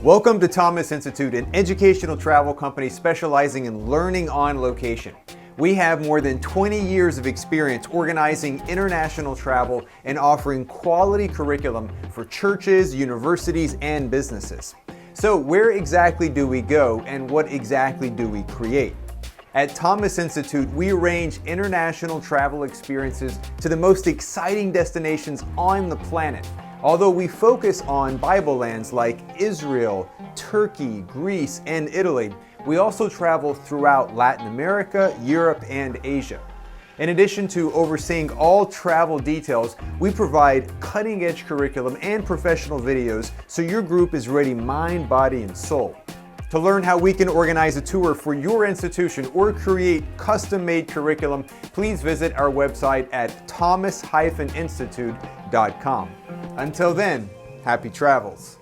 Welcome to Thomas Institute, an educational travel company specializing in learning on location. We have more than 20 years of experience organizing international travel and offering quality curriculum for churches, universities, and businesses. So where exactly do we go and what exactly do we create? At Thomas Institute, we arrange international travel experiences to the most exciting destinations on the planet. Although we focus on Bible lands like Israel, Turkey, Greece, and Italy, we also travel throughout Latin America, Europe, and Asia. In addition to overseeing all travel details, we provide cutting-edge curriculum and professional videos so your group is ready mind, body, and soul. To learn how we can organize a tour for your institution or create custom-made curriculum, please visit our website at thomas-institute.com. Until then, happy travels.